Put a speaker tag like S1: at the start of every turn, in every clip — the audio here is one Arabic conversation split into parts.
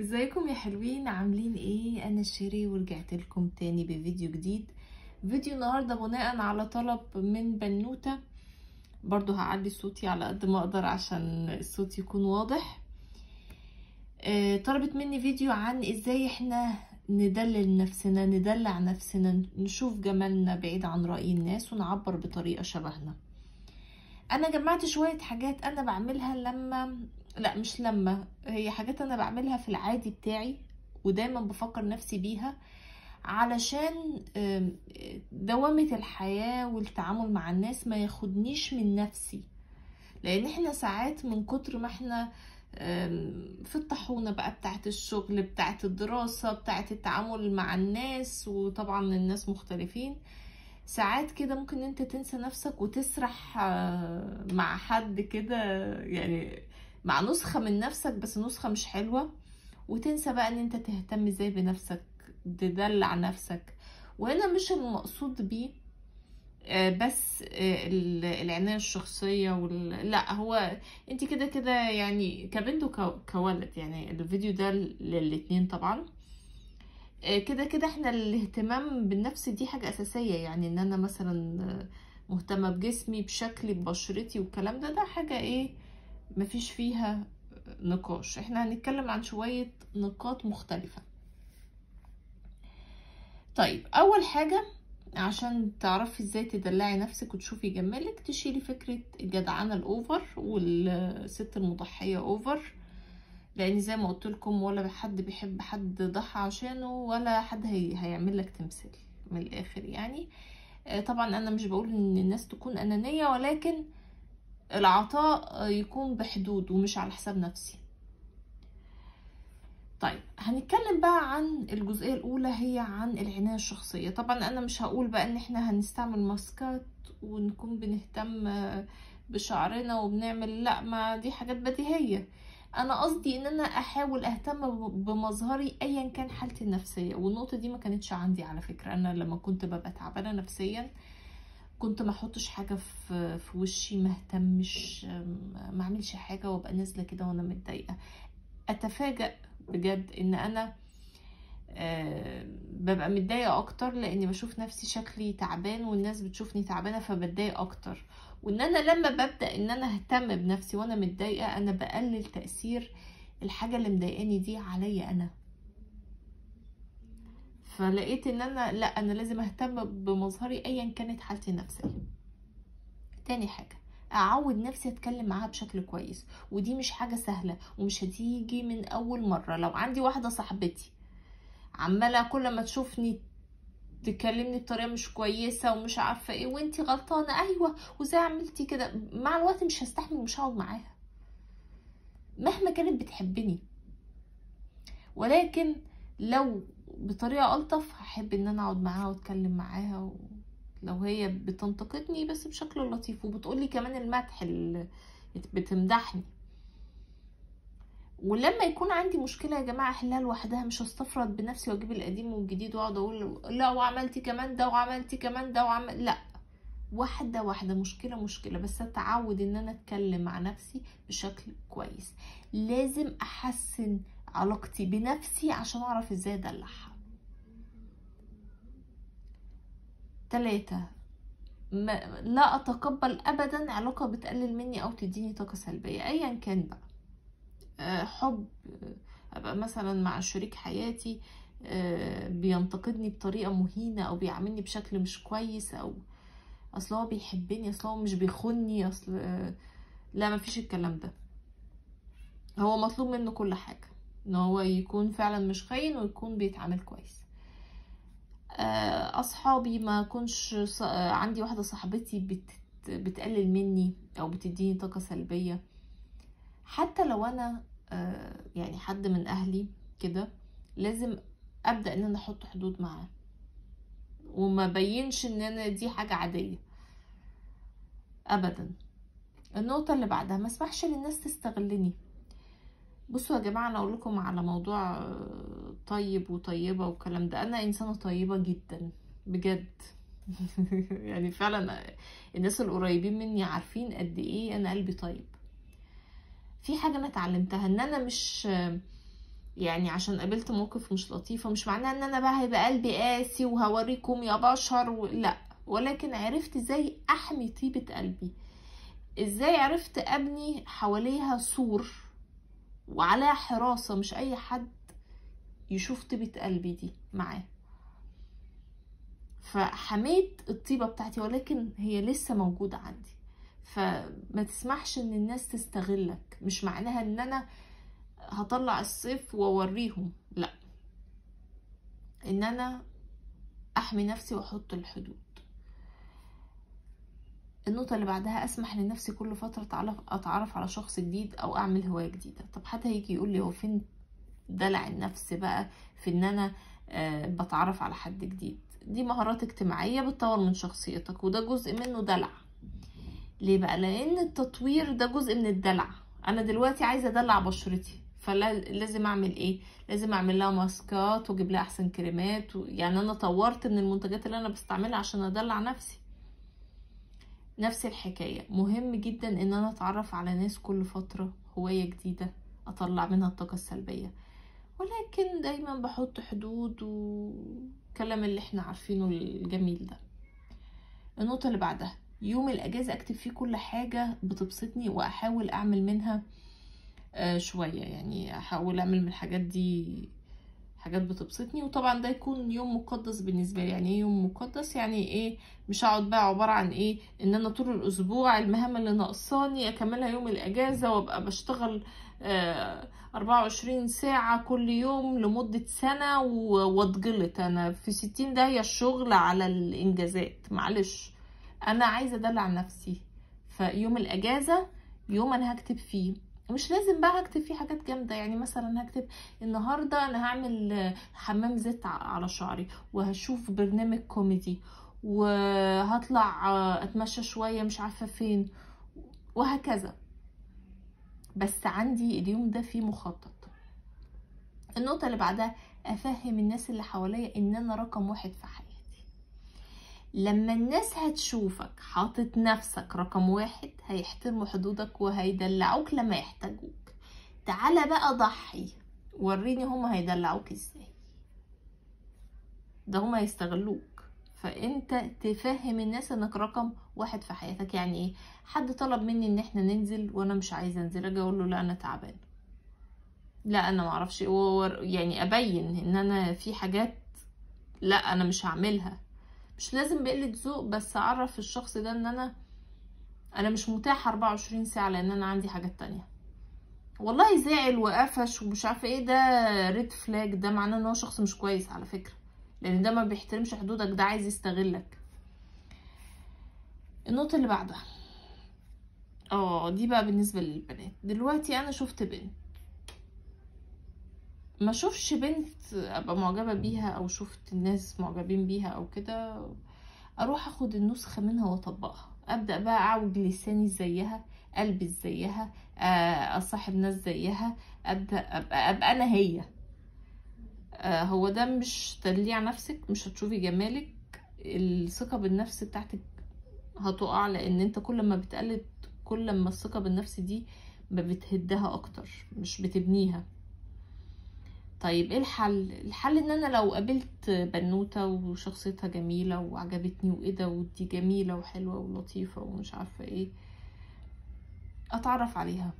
S1: ازيكم يا حلوين؟ عاملين ايه؟ انا شيري ورجعت لكم تاني بفيديو جديد. فيديو النهارده بناء على طلب من بنوتة. برضو هعلي صوتي على قد ما اقدر عشان الصوت يكون واضح. طلبت مني فيديو عن ازاي احنا ندلل نفسنا، ندلع نفسنا، نشوف جمالنا بعيد عن رأي الناس ونعبر بطريقة شبهنا. انا جمعت شوية حاجات انا بعملها لا مش لما هي حاجات انا بعملها في العادي بتاعي، ودايما بفكر نفسي بيها علشان دوامة الحياة والتعامل مع الناس ما ياخدنيش من نفسي. لان احنا ساعات من كتر ما احنا في الطاحونة بقى بتاعت الشغل، بتاعت الدراسة، بتاعت التعامل مع الناس، وطبعا الناس مختلفين. ساعات كده ممكن انت تنسى نفسك وتسرح مع حد كده، يعني مع نسخة من نفسك بس نسخة مش حلوة، وتنسى بقى ان انت تهتم ازاي بنفسك، تدلع نفسك. وهنا مش المقصود بيه بس العناية الشخصية لا، هو انت كده كده يعني كبنت وكولد، يعني الفيديو ده للاتنين طبعا. كده كده احنا الاهتمام بالنفس دي حاجة أساسية، يعني ان انا مثلا مهتمة بجسمي، بشكلي، ببشرتي، والكلام ده حاجة ايه مفيش فيها نقاش. احنا هنتكلم عن شوية نقاط مختلفة. طيب، اول حاجة عشان تعرفي ازاي تدلعي نفسك وتشوفي جمالك، تشيلي فكرة الجدعنة الاوفر والست المضحية اوفر. لان زي ما قلت لكم، ولا حد بيحب حد ضحى عشانه، ولا حد هيعمل لك تمثال من الاخر يعني. طبعا انا مش بقول ان الناس تكون انانية، ولكن العطاء يكون بحدود ومش على حساب نفسي. طيب، هنتكلم بقى عن الجزئية الأولى، هي عن العناية الشخصية. طبعا أنا مش هقول بقى إن إحنا هنستعمل ماسكات ونكون بنهتم بشعرنا وبنعمل، لا، ما دي حاجات بديهية. أنا قصدي إن أنا أحاول أهتم بمظهري أيا كان حالتي النفسية، والنقطة دي ما كانتش عندي على فكرة. أنا لما كنت ببقى تعبانة نفسيا كنت ما احطش حاجة في وشي، ما اهتمش، ما اعملش حاجة، وابقى نازلة كده وانا متضايقة. اتفاجأ بجد ان انا ببقى متضايقة اكتر، لاني بشوف نفسي شكلي تعبان والناس بتشوفني تعبانة فبتضايق اكتر. وان انا لما ببدأ ان انا اهتم بنفسي وانا متضايقة، انا بقلل تأثير الحاجة اللي مضايقاني دي عليا انا. فلقيت ان انا لا، انا لازم اهتم بمظهري ايا كانت حالتي النفسية. تاني حاجة، اعود نفسي اتكلم معاها بشكل كويس، ودي مش حاجة سهلة ومش هتيجي من اول مرة. لو عندي واحدة صاحبتي عمالة كل ما تشوفني تكلمني بطريقة مش كويسة ومش عارفة ايه، وانتي غلطانة، ايوه، وزي عملتي كده، مع الوقت مش هستحمل ومش هقعد معاها مهما كانت بتحبني. ولكن لو بطريقة ألطف هحب ان انا اقعد معاها واتكلم معاها، لو هي بتنتقدني بس بشكل لطيف وبتقولي كمان المدح اللي بتمدحني. ولما يكون عندي مشكله يا جماعه احلها لوحدها، مش هستفرد بنفسي واجيب القديم والجديد واقعد اقول لا وعملتي كمان ده وعملتي كمان ده لا، واحده واحده، مشكله مشكله، بس اتعود ان انا اتكلم مع نفسي بشكل كويس. لازم احسن علاقتي بنفسي عشان اعرف ازاي ادلعها. 3، لا اتقبل ابدا علاقه بتقلل مني او تديني طاقه سلبيه ايا كان بقى. حب، ابقى مثلا مع شريك حياتي بينتقدني بطريقه مهينه او بيعاملني بشكل مش كويس، او اصل هو بيحبني، اصل هو مش بيخوني، اصل لا، مفيش الكلام ده. هو مطلوب منه كل حاجه، ان هو يكون فعلا مش خاين ويكون بيتعامل كويس. اصحابي ما كنش عندي واحده صاحبتي بتقلل مني او بتديني طاقه سلبيه. حتى لو انا يعني حد من اهلي كده، لازم ابدا ان انا احط حدود معاه وما بينش ان انا دي حاجه عاديه ابدا. النقطه اللي بعدها، ما اسمحش للناس تستغلني. بصوا يا جماعه، انا اقول لكم على موضوع طيب وطيبه والكلام ده. انا انسانه طيبه جدا بجد. يعني فعلا الناس القريبين مني عارفين قد ايه انا قلبي طيب. في حاجه انا اتعلمتها، ان انا يعني عشان قابلت موقف مش لطيف مش معناه ان انا بقى هيبقى قلبي قاسي وهوريكم يا بشر لا، ولكن عرفت ازاي احمي طيبة قلبي، ازاي عرفت ابني حواليها سور وعليها حراسة، مش اي حد يشوف طيبة قلبي دي معاه. فحميت الطيبة بتاعتي، ولكن هي لسه موجودة عندي. فما تسمحش ان الناس تستغلك، مش معناها ان انا هطلع السيف واوريهم، لا، ان انا احمي نفسي واحط الحدود. النقطة اللي بعدها، اسمح لنفسي كل فترة اتعرف على شخص جديد او اعمل هواية جديدة. طب حد هيجي يقول لي هو فين دلع النفس بقى في ان انا بتعرف على حد جديد؟ دي مهارات اجتماعية بتطور من شخصيتك، وده جزء منه دلع. ليه بقى؟ لان التطوير ده جزء من الدلع. انا دلوقتي عايزة ادلع بشرتي، فلازم اعمل ايه؟ لازم اعمل لها ماسكات واجيب لها احسن كريمات يعني انا طورت من المنتجات اللي انا بستعملها عشان ادلع نفسي. نفس الحكاية، مهم جدا ان انا اتعرف على ناس كل فترة، هواية جديدة اطلع منها الطاقة السلبية، ولكن دايما بحط حدود والكلام اللي احنا عارفينه الجميل ده. النقطة اللي بعدها، يوم الاجازة اكتب فيه كل حاجة بتبسطني واحاول اعمل منها شوية، يعني احاول اعمل من الحاجات دي حاجات بتبسطني. وطبعا ده يكون يوم مقدس بالنسبه لي. يعني ايه يوم مقدس؟ يعني ايه؟ مش هقعد بقى عباره عن ايه ان انا طول الاسبوع المهام اللي ناقصاني اكملها يوم الاجازه وابقى بشتغل 24 ساعه كل يوم لمده سنه واتجلط انا في 60 داهيه الشغل على الانجازات. معلش، انا عايزه ادلع نفسي. فيوم الاجازه يوم انا هكتب فيه، مش لازم بقى هكتب فيه حاجات جامدة. يعني مثلا هكتب النهاردة انا هعمل حمام زيت على شعري، وهشوف برنامج كوميدي، وهطلع اتمشى شوية مش عارفة فين، وهكذا. بس عندي اليوم ده فيه مخطط. النقطة اللي بعدها، افهم الناس اللي حواليا ان انا رقم واحد في حياتي. لما الناس هتشوفك حاطط نفسك رقم واحد هيحترموا حدودك وهيدلعوك لما يحتاجوك. تعالى بقى ضحي، وريني هما هيدلعوك ازاي. ده هما هيستغلوك. فانت تفهم الناس انك رقم واحد في حياتك. يعني ايه؟ حد طلب مني ان احنا ننزل وانا مش عايزه انزل، اجي اقول له لا انا تعبان، لا انا معرفش، يعني ابين ان انا في حاجات لا انا مش هعملها. مش لازم بقلة ذوق، بس اعرف الشخص ده ان انا مش متاحه 24 ساعه لان انا عندي حاجات تانية. والله زعل وقفش ومش عارفه ايه، ده ريد فلاج، ده معناه ان هو شخص مش كويس على فكره، لان ده ما بيحترمش حدودك، ده عايز يستغلك. النقطه اللي بعدها، دي بقى بالنسبه للبنات. دلوقتي انا شفت بنت، ما شوفش بنت ابقى معجبه بيها او شفت الناس معجبين بيها او كده اروح اخد النسخه منها واطبقها. ابدا بقى اعوج لساني زيها، البس زيها، اصاحب ناس زيها، ابدا ابقى انا هي. هو ده مش تدليع نفسك، مش هتشوفي جمالك، الثقه بالنفس بتاعتك هتقع، لان انت كل ما بتقلد كل ما الثقه بالنفس دي بتهدها اكتر مش بتبنيها. طيب ايه الحل؟ الحل ان انا لو قابلت بنوته وشخصيتها جميله وعجبتني وايه ده ودي جميله وحلوه ولطيفه ومش عارفه ايه، اتعرف عليها،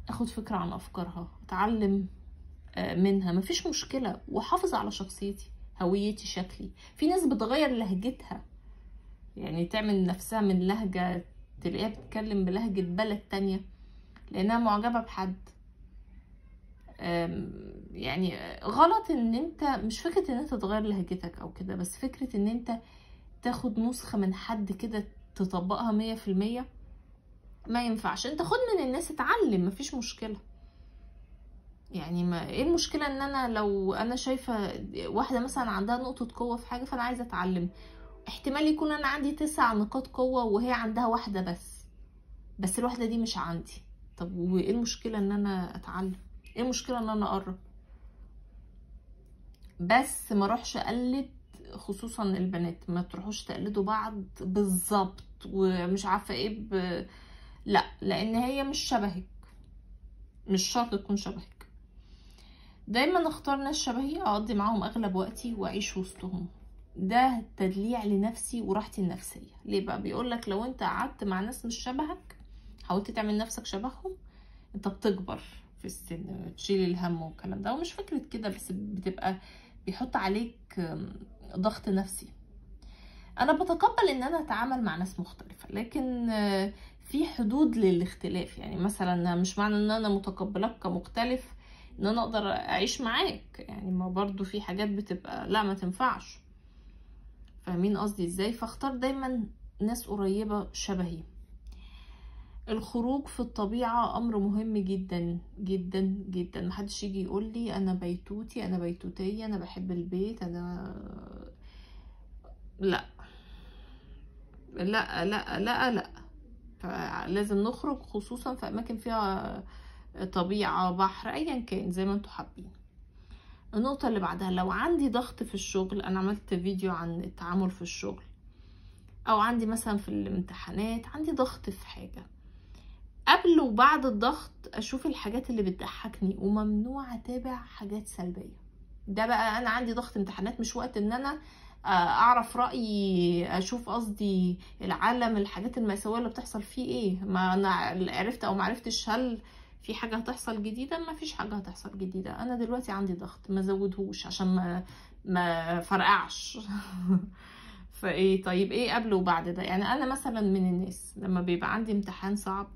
S1: اخد فكره عن افكارها، اتعلم منها، مفيش مشكله، واحافظ على شخصيتي، هويتي، شكلي. في ناس بتغير لهجتها، يعني تعمل نفسها من لهجه تلاقيها بتتكلم بلهجه بلد تانية لانها معجبه بحد. يعني غلط ان انت، مش فكرة ان انت تغير لهجتك او كده، بس فكرة ان انت تاخد نسخة من حد كده تطبقها 100%، ما ينفعش. انت خد من الناس، اتعلم، مفيش مشكلة. يعني ما ايه المشكلة ان انا لو انا شايفة واحدة مثلا عندها نقطة قوة في حاجة فانا عايزة اتعلم، احتمال يكون انا عندي 9 نقاط قوة وهي عندها واحدة بس الواحدة دي مش عندي. طب وايه المشكلة ان انا اتعلم؟ ايه المشكلة ان انا اقرب؟ بس ما اروحش اقلد، خصوصا البنات ما تروحوش تقلدوا بعض بالظبط ومش عارفه ايه لا، لان هي مش شبهك، مش شرط تكون شبهك. دايما اختار ناس شبهي اقضي معاهم اغلب وقتي واعيش وسطهم. ده تدليع لنفسي وراحتي النفسيه. ليه بقى؟ بيقولك لو انت قعدت مع ناس مش شبهك، حاولت تعمل نفسك شبههم، انت بتكبر في السن، تشيل الهم والكلام ده. ومش فكره كده بس، بتبقى بيحط عليك ضغط نفسي. انا بتقبل ان انا اتعامل مع ناس مختلفة، لكن في حدود للاختلاف. يعني مثلا مش معنى ان انا متقبلك كمختلف ان انا اقدر اعيش معاك. يعني ما برضو في حاجات بتبقى لا، ما تنفعش. فاهمين قصدي ازاي؟ فاختار دايما ناس قريبة شبهي. الخروج في الطبيعة امر مهم جدا جدا جدا. محدش يجي يقول لي انا بيتوتي، انا بيتوتية، انا بحب البيت، انا لا لا لا لا لا. فلازم نخرج، خصوصا في اماكن فيها طبيعة، بحر، ايا كان زي ما انتوا حابين. النقطة اللي بعدها، لو عندي ضغط في الشغل، انا عملت فيديو عن التعامل في الشغل، او عندي مثلا في الامتحانات عندي ضغط في حاجة، قبل وبعد الضغط اشوف الحاجات اللي بتضحكني، وممنوع اتابع حاجات سلبية. ده بقى انا عندي ضغط امتحانات، مش وقت ان انا اعرف رأيي، اشوف قصدي العالم، الحاجات المأساوية اللي بتحصل فيه ايه. ما انا عرفت او معرفتش هل في حاجة هتحصل جديدة، ما فيش حاجة هتحصل جديدة. انا دلوقتي عندي ضغط، ما زودهوش عشان ما فرقعش. فايه طيب، ايه قبل وبعد ده؟ يعني انا مثلا من الناس لما بيبقى عندي امتحان صعب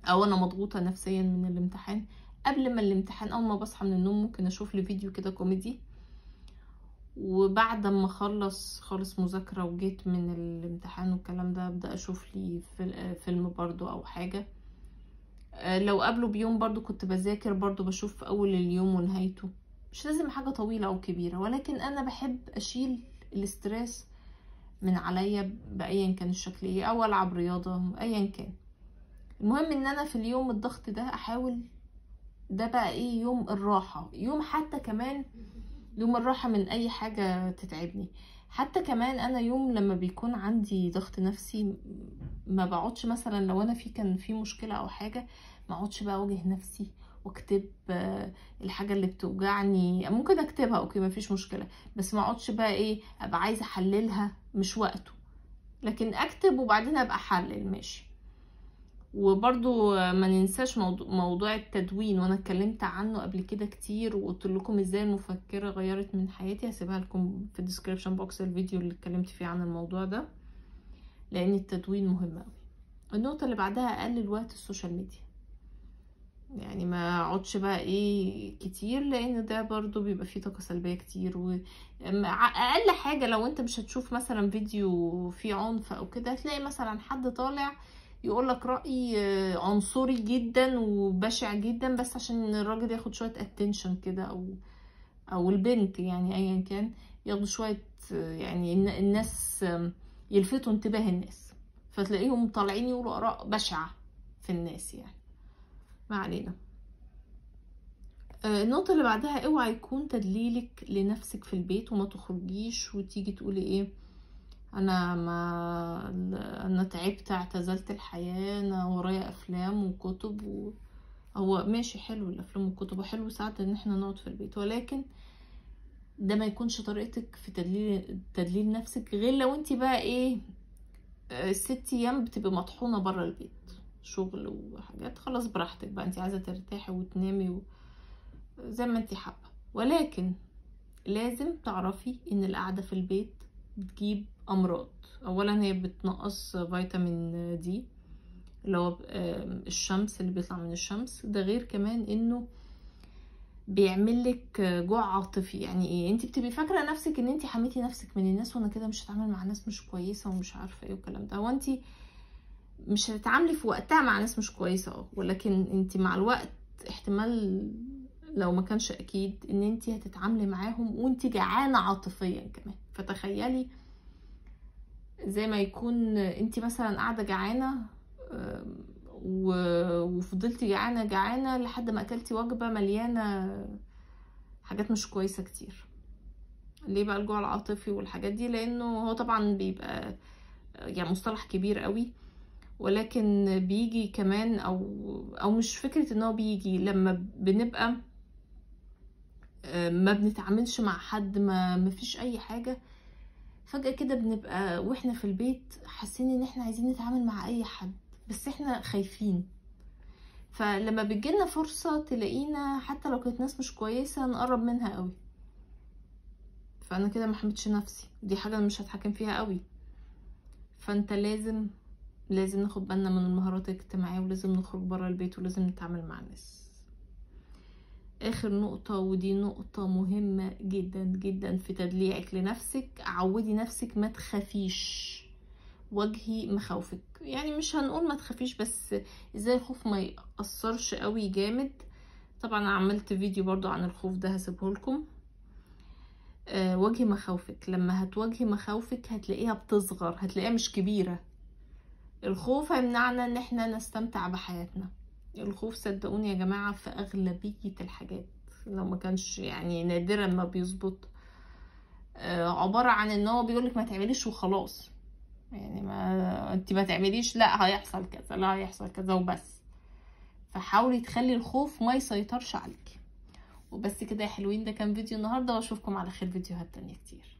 S1: او انا مضغوطة نفسيا من الامتحان، قبل ما الامتحان اول ما بصحى من النوم ممكن اشوف لي فيديو كده كوميدي، وبعد ما اخلص خالص مذاكرة وجيت من الامتحان والكلام ده ابدأ اشوف لي فيلم برضو او حاجة. لو قبله بيوم برضو كنت بذاكر، برضو بشوف اول اليوم ونهايته. مش لازم حاجة طويلة او كبيرة، ولكن انا بحب اشيل الاسترس من عليا بأيا كان الشكل ايه، او العب رياضة ايا كان. المهم ان انا في اليوم الضغط ده احاول، ده بقى ايه، يوم الراحة، يوم حتى كمان يوم الراحة من اي حاجة تتعبني. حتى كمان انا يوم لما بيكون عندي ضغط نفسي، ما بقعدش مثلا لو انا كان في مشكلة او حاجة، ما اقعدش بقى اواجه نفسي واكتب الحاجة اللي بتوجعني. ممكن اكتبها اوكي، ما فيش مشكلة، بس ما اقعدش بقى ايه ابقى عايزة احللها، مش وقته. لكن اكتب وبعدين ابقى احلل، ماشي. وبرضو ما ننساش موضوع التدوين، وانا اتكلمت عنه قبل كده كتير، وقلت لكم ازاي المفكرة غيرت من حياتي. هسيبها لكم في الديسكريبشن بوكس الفيديو اللي اتكلمت فيه عن الموضوع ده، لان التدوين مهم قوي. النقطة اللي بعدها، اقلل وقت السوشيال ميديا. يعني ما اقعدش بقى ايه كتير، لان ده برضو بيبقى فيه طاقة سلبية كتير. اقل حاجة لو انت مش هتشوف مثلا فيديو فيه عنف او كده، هتلاقي مثلا حد طالع يقولك رأي عنصري جدا وبشع جدا، بس عشان الراجل ياخد شوية اتنشن كده، او البنت، يعني ايا كان، ياخدوا شوية يعني الناس يلفتوا انتباه الناس، فتلاقيهم طالعين يقولوا آراء بشعة في الناس. يعني ما علينا. النقطة اللي بعدها، اوعى يكون تدليلك لنفسك في البيت وما تخرجيش وتيجي تقولي ايه، انا تعبت، اعتزلت الحياة، انا ورايا افلام وكتب هو ماشي، حلو الافلام والكتب، وحلو ساعات ان احنا نقعد في البيت، ولكن ده ما يكونش طريقتك في تدليل نفسك. غير لو انت بقى ايه 6 ايام بتبقى مطحونة برا البيت، شغل وحاجات، خلاص براحتك بقى، انت عايزة ترتاحي وتنامي زي ما انت حابة. ولكن لازم تعرفي ان القعدة في البيت بتجيب امراض. اولا هي بتنقص فيتامين دي، اللي هو الشمس اللي بيطلع من الشمس. ده غير كمان انه بيعملك جوع عاطفي. يعني ايه؟ انت بتبقي فاكره نفسك ان انت حميتي نفسك من الناس، وانا كده مش هتعامل مع ناس مش كويسه ومش عارفه ايه والكلام ده. هو انت مش هتتعاملي في وقتها مع ناس مش كويسه، ولكن انت مع الوقت احتمال، لو ما كانش اكيد، ان انت هتتعاملي معاهم وانت جعانه عاطفيا كمان. فتخيلي زي ما يكون انت مثلا قاعده جعانه، وفضلتي جعانه جعانه لحد ما اكلتي وجبه مليانه حاجات مش كويسه كتير. ليه بقى الجوع العاطفي والحاجات دي؟ لانه هو طبعا بيبقى يعني مصطلح كبير قوي، ولكن بيجي كمان او مش فكره ان هو بيجي لما بنبقى ما بنتعاملش مع حد، ما فيش اي حاجة. فجأة كده بنبقى واحنا في البيت حاسين ان احنا عايزين نتعامل مع اي حد، بس احنا خايفين. فلما بتجيلنا فرصة تلاقينا حتى لو كانت ناس مش كويسة نقرب منها قوي، فانا كده ما حميتش نفسي، دي حاجة انا مش هتحكم فيها قوي. فانت لازم ناخد بالنا من المهارات الاجتماعية، ولازم نخرج برا البيت، ولازم نتعامل مع الناس. اخر نقطة، ودي نقطة مهمة جدا جدا في تدليعك لنفسك، عودي نفسك ما تخافيش. واجهي مخاوفك، يعني مش هنقول ما تخافيش، بس ازاي الخوف ما يأثرش قوي جامد. طبعا انا عملت فيديو برضو عن الخوف ده هسيبه لكم. واجهي مخاوفك، لما هتواجهي مخاوفك هتلاقيها بتصغر، هتلاقيها مش كبيرة. الخوف هيمنعنا ان احنا نستمتع بحياتنا. الخوف صدقوني يا جماعة في اغلبية الحاجات، لو ما كانش يعني نادرا ما بيظبط، عبارة عن ان هو بيقولك ما تعمليش وخلاص. يعني ما انت ما تعمليش، لا هيحصل كذا، لا هيحصل كذا وبس. فحاولي تخلي الخوف ما يسيطرش عليك. وبس كده يا حلوين، ده كان فيديو النهاردة، واشوفكم على خير فيديوهات تانية كتير.